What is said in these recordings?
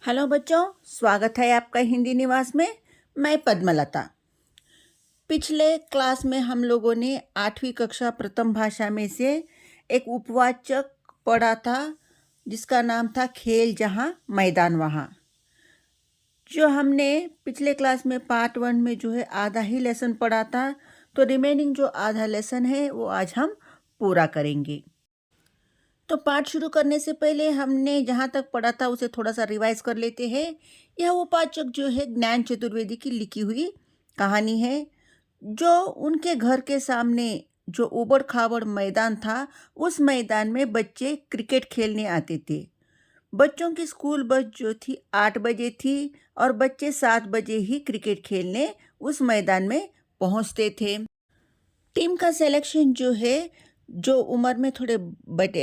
Hello बच्चों, स्वागत है आपका हिंदी निवास में। मैं पद्मलता। पिछले क्लास में हम लोगों ने 8वीं कक्षा प्रथम भाषा में से एक उपवाचक पढ़ा था जिसका नाम था खेल जहाँ मैदान वहाँ। जो हमने पिछले क्लास में पार्ट 1 में जो है आधा ही लेसन पढ़ा था, तो रिमेनिंग जो आधा लेसन है वो आज हम पूरा करेंगे। तो पाठ शुरू करने से पहले हमने जहाँ तक पढ़ा था उसे थोड़ा सा रिवाइज कर लेते हैं। यह उपाचक जो है ज्ञान चतुर्वेदी की लिखी हुई कहानी है। जो उनके घर के सामने जो उबड़ खाबड़ मैदान था, उस मैदान में बच्चे क्रिकेट खेलने आते थे। बच्चों की स्कूल बस जो थी 8 बजे थी और बच्चे 7 बजे ही क्रिकेट खेलने उस मैदान में पहुंचते थे। टीम का सिलेक्शन जो है, जो उम्र में थोड़े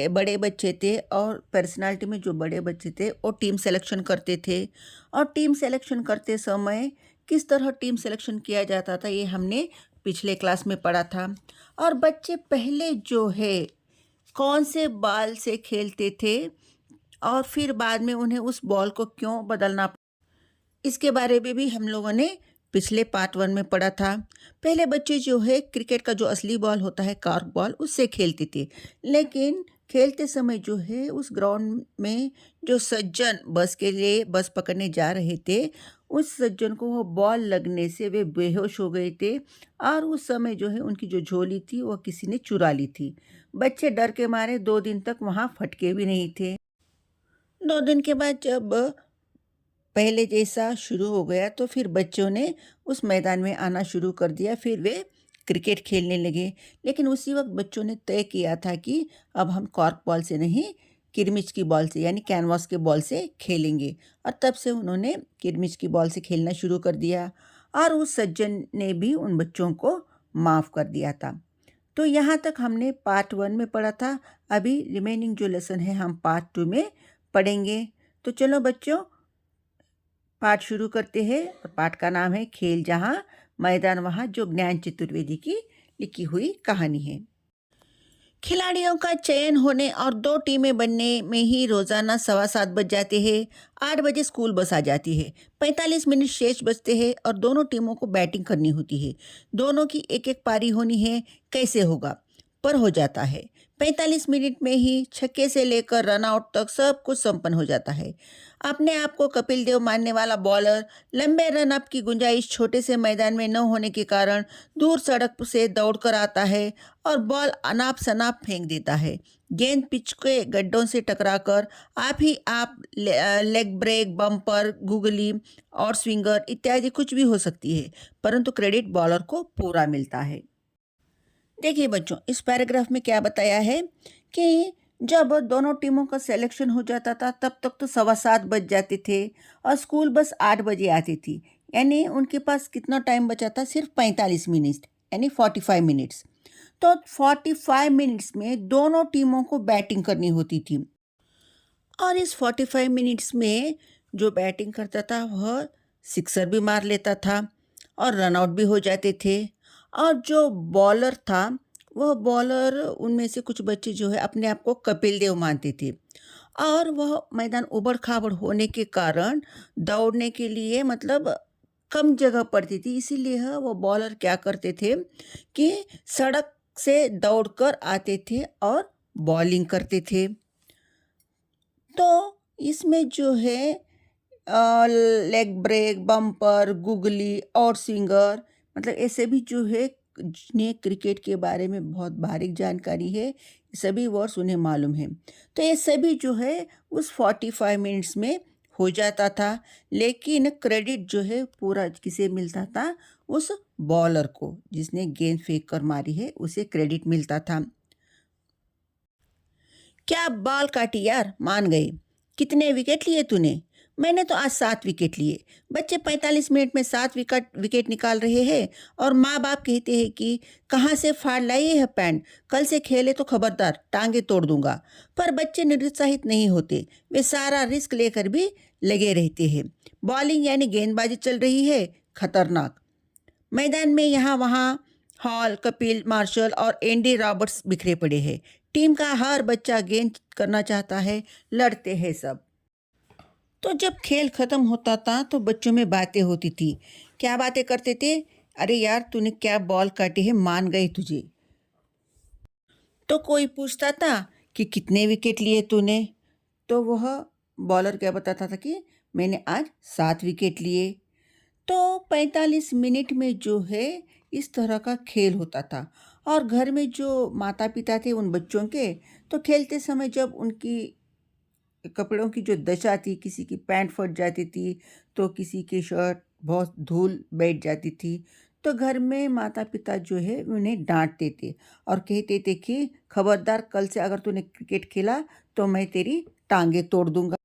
बड़े बच्चे थे और पर्सनालिटी में जो बड़े बच्चे थे वो टीम सिलेक्शन करते थे। और टीम सिलेक्शन करते समय किस तरह टीम सिलेक्शन किया जाता था ये हमने पिछले क्लास में पढ़ा था। और बच्चे पहले जो है कौन से बॉल से खेलते थे और फिर बाद में उन्हें उस बॉल को क्यों बदलना, इसके बारे में भी हम लोगों ने पिछले पार्ट 1 में पढ़ा था। पहले बच्चे जो है क्रिकेट का जो असली बॉल होता है कॉर्क बॉल, उससे खेलते थे। लेकिन खेलते समय जो है उस ग्राउंड में जो सज्जन बस के लिए बस पकड़ने जा रहे थे, उस सज्जन को वो बॉल लगने से वे बेहोश हो गए थे। और उस समय जो है उनकी जो झोली थी वो किसी ने चुरा ली थी। बच्चे डर के मारे 2 दिन तक वहाँ फटके भी नहीं थे। 2 दिन के बाद जब पहले जैसा शुरू हो गया तो फिर बच्चों ने उस मैदान में आना शुरू कर दिया। फिर वे क्रिकेट खेलने लगे। लेकिन उसी वक्त बच्चों ने तय किया था कि अब हम कॉर्क बॉल से नहीं, किरमिच की बॉल से यानी कैनवास के बॉल से खेलेंगे। और तब से उन्होंने किरमिच की बॉल से खेलना शुरू कर दिया। और उस सज्जन ने भी उन बच्चों को माफ़ कर दिया था। तो यहाँ तक हमने पार्ट 1 में पढ़ा था। अभी रिमेनिंग जो लेसन है हम पार्ट 2 में पढ़ेंगे। तो चलो बच्चों, पाठ शुरू करते हैं। और पाठ का नाम है खेल जहाँ मैदान वहाँ, जो ज्ञान चतुर्वेदी की लिखी हुई कहानी है। खिलाड़ियों का चयन होने और 2 टीमें बनने में ही रोजाना 7:15 बज जाते हैं। 8 बजे स्कूल बस आ जाती है। 45 मिनट शेष बचते हैं और दोनों टीमों को बैटिंग करनी होती है। दोनों की एक एक पारी होनी है। कैसे होगा? पर हो जाता है। 45 मिनट में ही छक्के से लेकर रन आउट तक सब कुछ संपन्न हो जाता है। अपने आप को कपिल देव मानने वाला बॉलर लंबे रन अप की गुंजाइश छोटे से मैदान में न होने के कारण दूर सड़क से दौड़कर आता है और बॉल अनाप शनाप फेंक देता है। गेंद पिच के गड्ढों से टकराकर आप ही आप लेग ब्रेक, बम्पर, गुगली और स्विंगर इत्यादि कुछ भी हो सकती है, परंतु क्रेडिट बॉलर को पूरा मिलता है। देखिए बच्चों, इस पैराग्राफ में क्या बताया है कि जब दोनों टीमों का सिलेक्शन हो जाता था तब तक तो 7:15 बज जाते थे और स्कूल बस 8 बजे आती थी। यानी उनके पास कितना टाइम बचा था? सिर्फ 45 मिनट, यानी 45 मिनट्स। तो 45 मिनट्स में दोनों टीमों को बैटिंग करनी होती थी। और इस 45 मिनट्स में जो बैटिंग करता था वह सिक्सर भी मार लेता था और रन आउट भी हो जाते थे। और जो बॉलर था, वह बॉलर, उनमें से कुछ बच्चे जो है अपने आप को कपिल देव मानते थे। और वह मैदान उबड़ खाबड़ होने के कारण दौड़ने के लिए मतलब कम जगह पड़ती थी। इसीलिए वो बॉलर क्या करते थे कि सड़क से दौड़कर आते थे और बॉलिंग करते थे। तो इसमें जो है लेग ब्रेक, बम्पर, गुगली और स्विंगर, मतलब ऐसे भी जो है जिन्हें क्रिकेट के बारे में बहुत बारीक जानकारी है, सभी वर्ड्स उन्हें मालूम है। तो ये सभी जो है उस 45 मिनट्स में हो जाता था। लेकिन क्रेडिट जो है पूरा किसे मिलता था? उस बॉलर को, जिसने गेंद फेंक कर मारी है उसे क्रेडिट मिलता था। क्या बॉल काटी यार, मान गए। कितने विकेट लिए तूने? मैंने तो आज 7 विकेट लिए। बच्चे 45 मिनट में 7 विकेट निकाल रहे हैं और माँ बाप कहते हैं कि कहाँ से फाड़ लाई है पैंट, कल से खेले तो खबरदार टांगे तोड़ दूंगा। पर बच्चे निरुत्साहित नहीं होते, वे सारा रिस्क लेकर भी लगे रहते हैं। बॉलिंग यानी गेंदबाजी चल रही है, खतरनाक। मैदान में यहाँ वहाँ हॉल, कपिल, मार्शल और एंडी रॉबर्ट्स बिखरे पड़े हैं। टीम का हर बच्चा गेंद करना चाहता है, लड़ते हैं सब। तो जब खेल खत्म होता था तो बच्चों में बातें होती थी। क्या बातें करते थे? अरे यार, तूने क्या बॉल काटी है, मान गई तुझे। तो कोई पूछता था कि कितने विकेट लिए तूने? तो वह बॉलर क्या बताता था कि मैंने आज 7 विकेट लिए। तो 45 मिनट में जो है इस तरह का खेल होता था। और घर में जो माता पिता थे उन बच्चों के, तो खेलते समय जब उनकी कपड़ों की जो दशा थी, किसी की पैंट फट जाती थी, तो किसी की शर्ट बहुत धूल बैठ जाती थी, तो घर में माता पिता जो है उन्हें डांटते थे और कहते थे कि खबरदार, कल से अगर तूने क्रिकेट खेला तो मैं तेरी टांगे तोड़ दूंगा।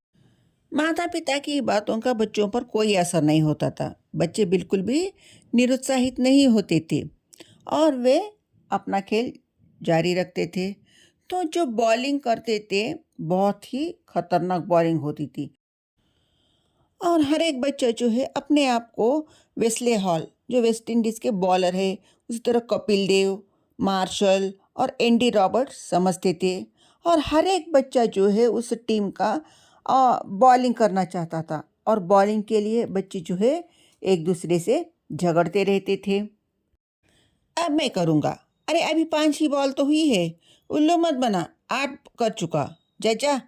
माता पिता की बातों का बच्चों पर कोई असर नहीं होता था। बच्चे बिल्कुल भी निरुत्साहित नहीं होते थे और वे अपना खेल जारी रखते थे। तो जो बॉलिंग करते थे, बहुत ही खतरनाक बॉलिंग होती थी। और हर एक बच्चा जो है अपने आप को वेस्ले हॉल, जो वेस्ट इंडीज़ के बॉलर है, उसी तरह कपिल देव, मार्शल और एंडी रॉबर्ट्स समझते थे। और हर एक बच्चा जो है उस टीम का बॉलिंग करना चाहता था और बॉलिंग के लिए बच्चे जो है एक दूसरे से झगड़ते रहते थे। अब मैं करूँगा। अरे अभी 5 ही बॉल तो हुई है, उल्लू मत बना, 8 कर चुका। जा जा।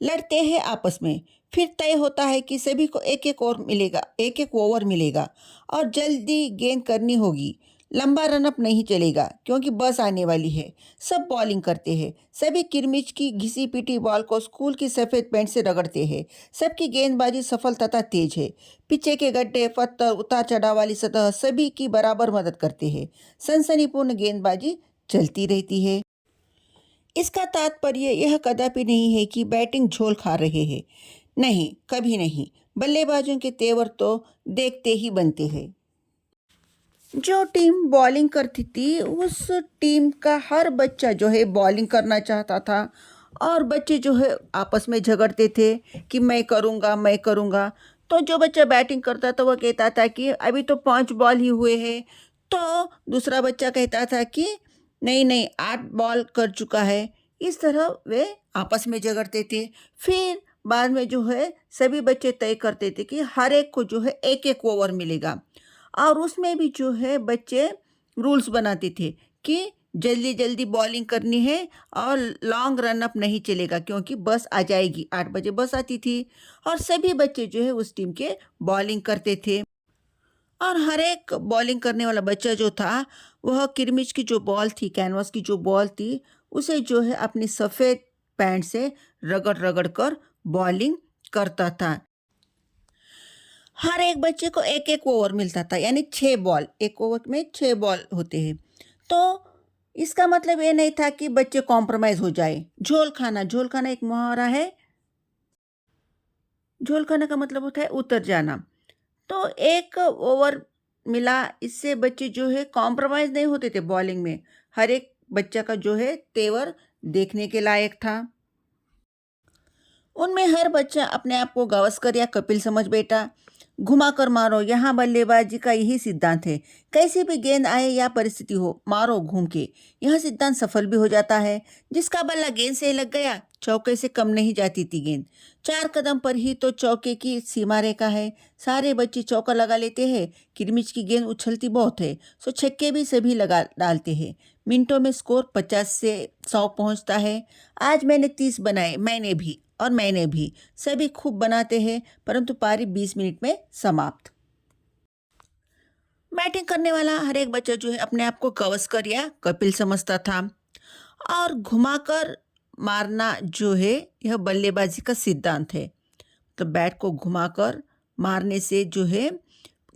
लड़ते हैं आपस में। फिर तय होता है कि सभी को एक एक ओवर मिलेगा और जल्दी गेंद करनी होगी। लंबा रनअप नहीं चलेगा क्योंकि बस आने वाली है। सब बॉलिंग करते हैं। सभी किरमिच की घिसी पिटी बॉल को स्कूल की सफ़ेद पेंट से रगड़ते हैं। सबकी गेंदबाजी सफल तथा तेज है। पीछे के गड्ढे, पत्थर, उतार चढ़ाव वाली सतह सभी की बराबर मदद करते हैं। सनसनीपूर्ण गेंदबाजी चलती रहती है। इसका तात्पर्य यह कदापि नहीं है कि बैटिंग झोल खा रहे हैं। नहीं, कभी नहीं। बल्लेबाजों के तेवर तो देखते ही बनते हैं। जो टीम बॉलिंग करती थी उस टीम का हर बच्चा जो है बॉलिंग करना चाहता था और बच्चे जो है आपस में झगड़ते थे कि मैं करूँगा, मैं करूँगा। तो जो बच्चा बैटिंग करता था वह कहता था कि अभी तो 5 बॉल ही हुए हैं। तो दूसरा बच्चा कहता था कि नहीं नहीं, 8 बॉल कर चुका है। इस तरह वे आपस में झगड़ते थे। फिर बाद में जो है सभी बच्चे तय करते थे कि हर एक को जो है एक एक ओवर मिलेगा और उसमें भी जो है बच्चे रूल्स बनाते थे कि जल्दी जल्दी बॉलिंग करनी है और लॉन्ग रन अप नहीं चलेगा क्योंकि बस आ जाएगी। 8 बजे बस आती थी और सभी बच्चे जो है उस टीम के बॉलिंग करते थे। और हर एक बॉलिंग करने वाला बच्चा जो था वह किरमिच की जो बॉल थी, कैनवास की जो बॉल थी, उसे जो है अपनी सफ़ेद पैंट से रगड़ रगड़ कर बॉलिंग करता था। हर एक बच्चे को एक एक ओवर मिलता था, यानी 6 बॉल, एक ओवर में 6 बॉल होते हैं। तो इसका मतलब ये नहीं था कि बच्चे कॉम्प्रोमाइज़ हो जाए। झोल खाना एक मुहावरा है। झोल खाना का मतलब होता है उतर जाना। तो एक ओवर मिला, इससे बच्चे जो है कॉम्प्रोमाइज़ नहीं होते थे बॉलिंग में। हर एक बच्चा का जो है तेवर देखने के लायक था। उनमें हर बच्चा अपने आप को गावस्कर या कपिल समझ बैठा। घुमाकर मारो, यहाँ बल्लेबाजी का यही सिद्धांत है। कैसी भी गेंद आए या परिस्थिति हो, मारो घूम के। यह सिद्धांत सफल भी हो जाता है। जिसका बल्ला गेंद से लग गया, चौके से कम नहीं जाती थी गेंद। 4 कदम पर ही तो चौके की सीमा रेखा है। सारे बच्चे चौका लगा लेते हैं। किरमिच की गेंद उछलती बहुत है, सो छक्के भी सभी लगा डालते हैं। मिनटों में स्कोर 50 से 100 पहुंचता है। आज मैंने 30 बनाए, मैंने भी। सभी खूब बनाते हैं, परंतु पारी 20 मिनट में समाप्त। बैटिंग करने वाला हर एक बच्चा जो है अपने आप को गावस्कर या कपिल समझता था और घुमाकर मारना जो है यह बल्लेबाजी का सिद्धांत है। तो बैट को घुमाकर मारने से जो है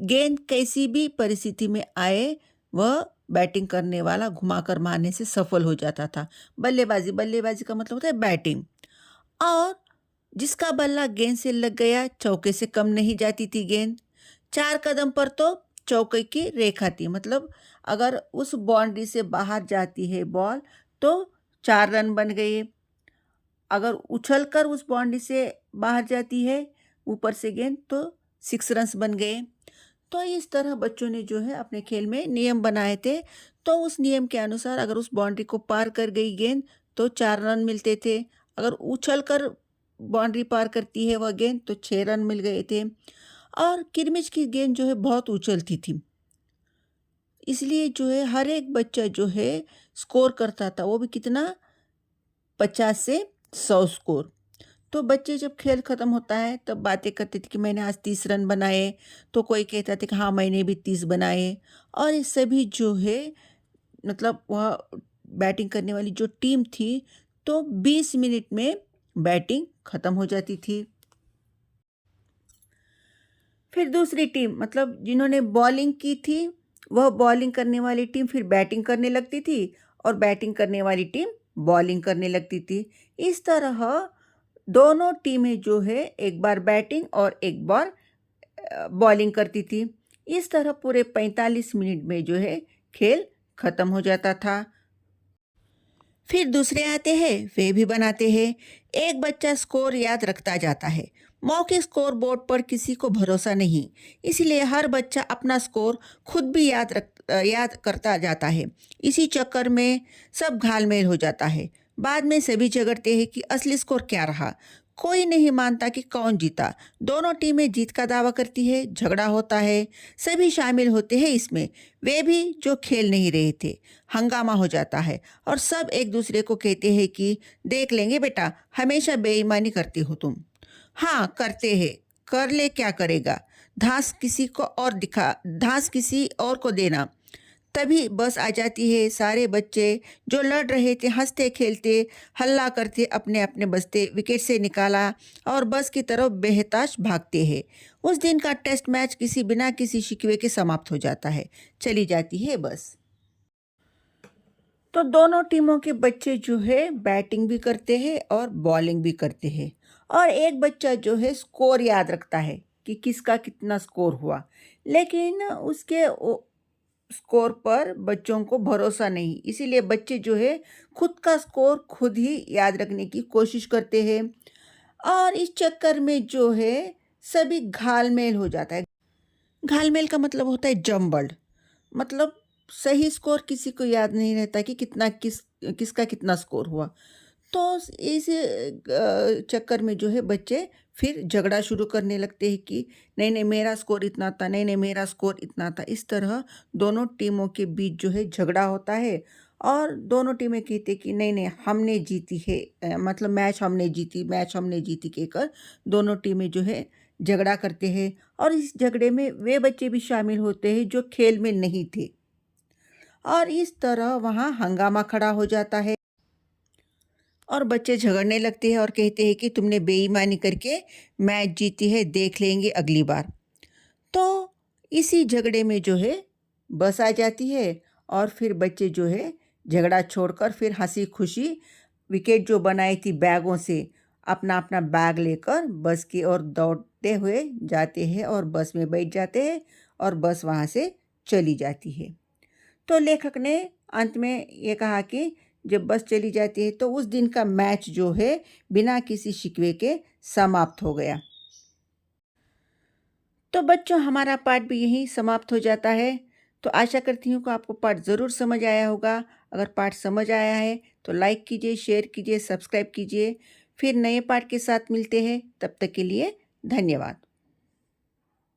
गेंद कैसी भी परिस्थिति में आए, वह बैटिंग करने वाला घुमाकर मारने से सफल हो जाता था। बल्लेबाजी का मतलब होता है बैटिंग। और जिसका बल्ला गेंद से लग गया, चौके से कम नहीं जाती थी गेंद। 4 कदम पर तो चौके की रेखा थी, मतलब अगर उस बाउंड्री से बाहर जाती है बॉल तो 4 रन बन गए। अगर उछलकर उस बाउंड्री से बाहर जाती है ऊपर से गेंद, तो 6 रन बन गए। तो इस तरह बच्चों ने जो है अपने खेल में नियम बनाए थे। तो उस नियम के अनुसार अगर उस बाउंड्री को पार कर गई गेंद तो 4 रन मिलते थे। अगर उछल कर बाउंड्री पार करती है वह गेंद, तो 6 रन मिल गए थे। और किरमिच की गेंद जो है बहुत उछलती थी, इसलिए जो है हर एक बच्चा जो है स्कोर करता था, वो भी कितना, 50 से 100 स्कोर। तो बच्चे जब खेल ख़त्म होता है तब बातें करते थे कि मैंने आज 30 रन बनाए, तो कोई कहता था कि हाँ मैंने भी 30 बनाए। और ये सभी जो है, मतलब वह बैटिंग करने वाली जो टीम थी, तो 20 मिनट में बैटिंग ख़त्म हो जाती थी। फिर दूसरी टीम, मतलब जिन्होंने बॉलिंग की थी, वह बॉलिंग करने वाली टीम फिर बैटिंग करने लगती थी, और बैटिंग करने वाली टीम बॉलिंग करने लगती थी। इस तरह दोनों टीमें जो है एक बार बैटिंग और एक बार बॉलिंग करती थी। इस तरह पूरे 45 मिनट में जो है खेल ख़त्म हो जाता था। फिर दूसरे आते हैं, वे भी बनाते हैं। एक बच्चा स्कोर याद रखता जाता है। मौखिक स्कोर बोर्ड पर किसी को भरोसा नहीं, इसलिए हर बच्चा अपना स्कोर खुद भी याद करता जाता है। इसी चक्कर में सब घालमेल हो जाता है। बाद में सभी झगड़ते हैं कि असली स्कोर क्या रहा। कोई नहीं मानता कि कौन जीता। दोनों टीमें जीत का दावा करती है, झगड़ा होता है, सभी शामिल होते हैं इसमें, वे भी जो खेल नहीं रहे थे। हंगामा हो जाता है और सब एक दूसरे को कहते हैं कि देख लेंगे बेटा, हमेशा बेईमानी करती हो तुम। हाँ करते हैं, कर ले, क्या करेगा, धांस किसी और को देना। तभी बस आ जाती है। सारे बच्चे जो लड़ रहे थे हंसते खेलते हल्ला करते अपने अपने बस्ते विकेट से निकाला और बस की तरफ बेहताश भागते हैं। उस दिन का टेस्ट मैच बिना किसी शिकवे के समाप्त हो जाता है, चली जाती है बस। तो दोनों टीमों के बच्चे जो है बैटिंग भी करते हैं और बॉलिंग भी करते हैं, और एक बच्चा जो है स्कोर याद रखता है कि किसका कितना स्कोर हुआ, लेकिन उसके स्कोर पर बच्चों को भरोसा नहीं, इसीलिए बच्चे जो है खुद का स्कोर खुद ही याद रखने की कोशिश करते हैं, और इस चक्कर में जो है सभी घालमेल हो जाता है। घालमेल का मतलब होता है जम्बल्ड, मतलब सही स्कोर किसी को याद नहीं रहता कि किसका कितना स्कोर हुआ। तो इस चक्कर में जो है बच्चे फिर झगड़ा शुरू करने लगते हैं कि नहीं नहीं मेरा स्कोर इतना था, नहीं नहीं मेरा स्कोर इतना था। इस तरह दोनों टीमों के बीच जो है झगड़ा होता है, और दोनों टीमें कहते हैं कि नहीं नहीं हमने जीती है, मतलब मैच हमने जीती कहकर दोनों टीमें जो है झगड़ा करते हैं। और इस झगड़े में वे बच्चे भी शामिल होते हैं जो खेल में नहीं थे, और इस तरह वहाँ हंगामा खड़ा हो जाता है और बच्चे झगड़ने लगते हैं और कहते हैं कि तुमने बेईमानी करके मैच जीती है, देख लेंगे अगली बार। तो इसी झगड़े में जो है बस आ जाती है, और फिर बच्चे जो है झगड़ा छोड़कर फिर हंसी खुशी विकेट जो बनाई थी बैगों से अपना अपना बैग लेकर बस की ओर दौड़ते हुए जाते हैं और बस में बैठ जाते हैं, और बस वहाँ से चली जाती है। तो लेखक ने अंत में ये कहा कि जब बस चली जाती है तो उस दिन का मैच जो है बिना किसी शिकवे के समाप्त हो गया। तो बच्चों हमारा पाठ भी यहीं समाप्त हो जाता है। तो आशा करती हूँ कि आपको पाठ ज़रूर समझ आया होगा। अगर पाठ समझ आया है तो लाइक कीजिए, शेयर कीजिए, सब्सक्राइब कीजिए। फिर नए पाठ के साथ मिलते हैं, तब तक के लिए धन्यवाद।